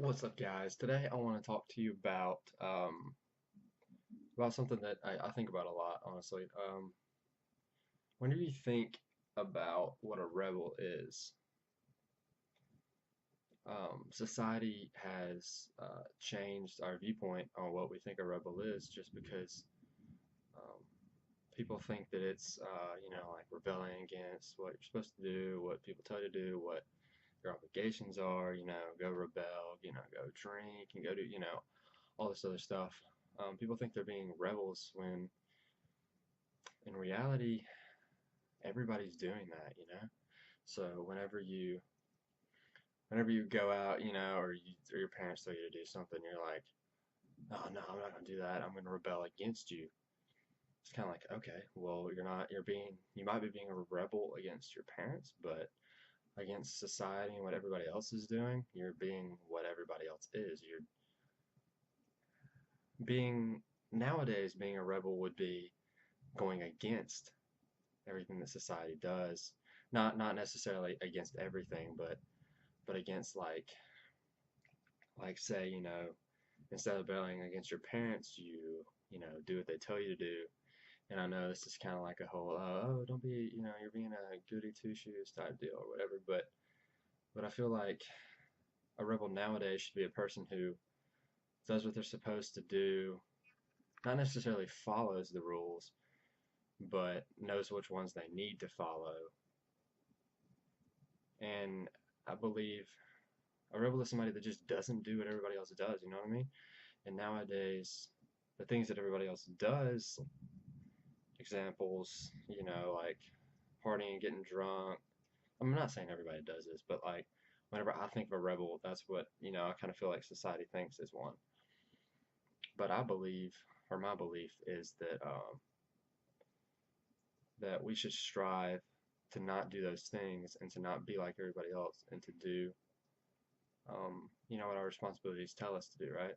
What's up, guys? Today I want to talk to you about something that I think about a lot, honestly. Whenever you think about what a rebel is, society has changed our viewpoint on what we think a rebel is, just because um, people think that it's like rebelling against what you're supposed to do, what people tell you to do, what your obligations are. Go rebel, go drink, and go do all this other stuff. People think they're being rebels when in reality everybody's doing that. So whenever you go out, or your parents tell you to do something, you're like, oh no, I'm not gonna do that. I'm gonna rebel against you. It's kind of like, okay, well, you might be being a rebel against your parents, but against society and what everybody else is doing, you're being what everybody else is. You're being Nowadays, being a rebel would be going against everything that society does. Not necessarily against everything, but against like say, instead of rebelling against your parents, you do what they tell you to do. And I know this is kind of like a whole oh, don't be, you're being a goody two shoes type deal or whatever, but I feel like a rebel nowadays should be a person who does what they're supposed to do, not necessarily follows the rules, but knows which ones they need to follow. And I believe a rebel is somebody that just doesn't do what everybody else does, you know what I mean? And nowadays, the things that everybody else does, examples, like partying and getting drunk. I'm not saying everybody does this, but like whenever I think of a rebel, that's what, I kind of feel like society thinks is one. But I believe, or my belief is that we should strive to not do those things and to not be like everybody else and to do, what our responsibilities tell us to do, right?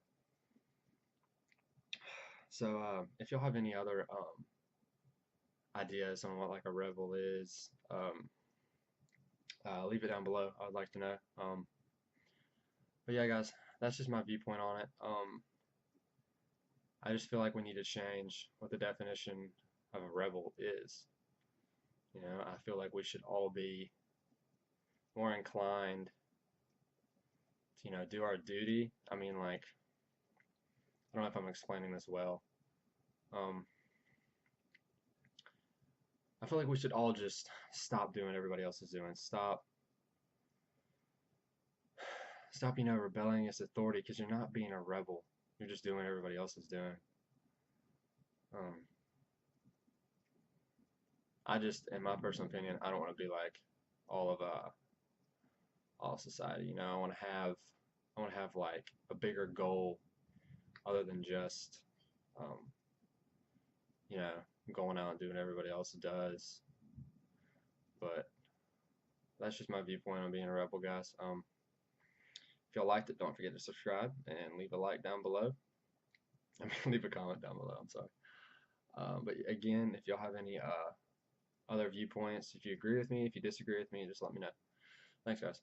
So, if y'all have any other ideas on what like a rebel is, leave it down below. I would like to know. But yeah, guys, that's just my viewpoint on it. I just feel like we need to change what the definition of a rebel is. I feel like we should all be more inclined to, do our duty. I mean, like, I don't know if I'm explaining this well. Um, I feel like we should all just stop doing what everybody else is doing. Stop, rebelling against authority because you're not being a rebel. You're just doing what everybody else is doing. Um, I just, in my personal opinion, I don't want to be like all of all society. I want to have like a bigger goal other than just, um, you know, going out and doing what everybody else does. But that's just my viewpoint on being a rebel, guys. If y'all liked it, don't forget to subscribe and leave a like down below. I mean, leave a comment down below. I'm sorry. But again, if y'all have any other viewpoints, if you agree with me, if you disagree with me, just let me know. Thanks, guys.